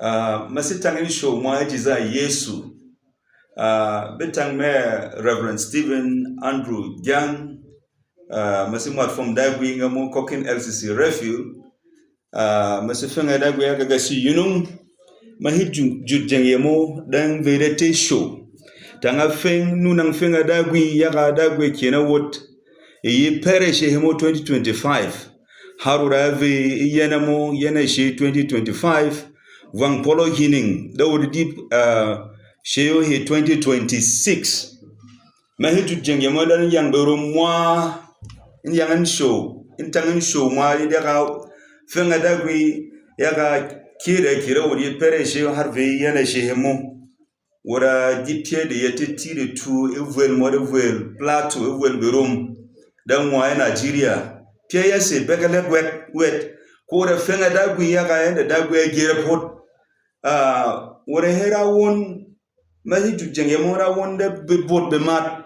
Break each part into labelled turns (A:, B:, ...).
A: Masitang show mo jiza Yesu. Betang me Reverend Stephen Andrew Young. Masimat from Dagwi ngamo Kokin LCC Refuge. Masifenga Dagwi agagasi yunung. Mahiju jujeng yemo dang verete show. Tanga feng nunang fenga Dagwi yaga Dagwi kiena wot. Iyi perish hemo 2025. Harura ve yenamo yenashi 2025. Wang polo hining da would deep sheo he 2026. Mahiju jenge modern yang bero mwa in yang show in tangan show mwa yaka fenga dagwi yaka kira wodi pere sheo harve yana shehemo wora dipye de yete tire tu evel model plateau evel berom dan mwa Nigeria pye yase begale wet ko da fenga dagwi yaka yanda dagwi gira pot wore hera won mahiju jenge mora won da bot be mat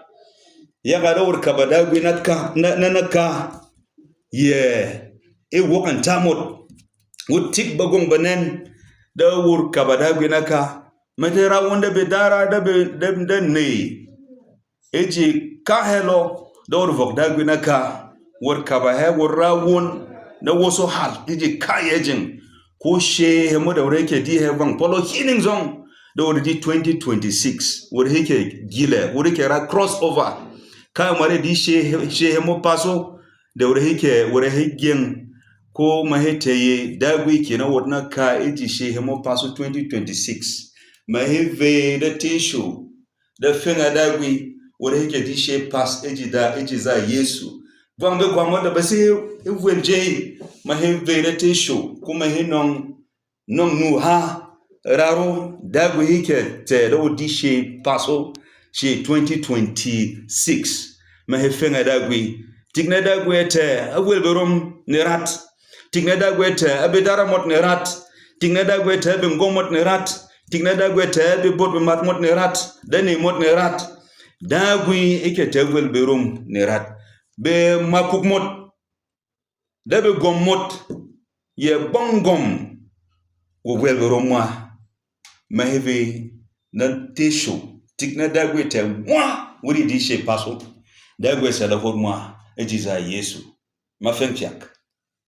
A: yaga da wor kabada gwi nanaka ye e wokan tamot wutik bagong banen da wor kabada gwi naka matera won da be dara da ne eji ka hello da wor vok da gwi naka wor kabahe wor rawon da woso hal eji kayejin ko she hemo da wureke di hevan polo hining zong da wuri di 2026 wureke gile wureke ra crossover ka mare di she hemo paso da wureke gen ko mahete dagwi kina wodna ka eji she hemo paso 2026 maheve da tishu da fenga dagwi wureke di she pas eji za Yesu Vangbe kwa moda basi evwenje maheve da tishu kuma hinon nu ha raro dagwi hike te do di she paso she 2026 mahefenga dagwi tigna dagwi te awel berom nerat tigna dagwi te abedara mot nerat tigna dagwi te be ngomot nerat tigna dagwi te be bot be mat mot nerat dani mot nerat dagwi ike te awel berom nerat be makuk mot da be gomot ye bongom wo wel romwa maheve na tesho tikna dagwe te mwa wuri di she paso dagwe sa da hormwa ejiza Yesu mafenkiak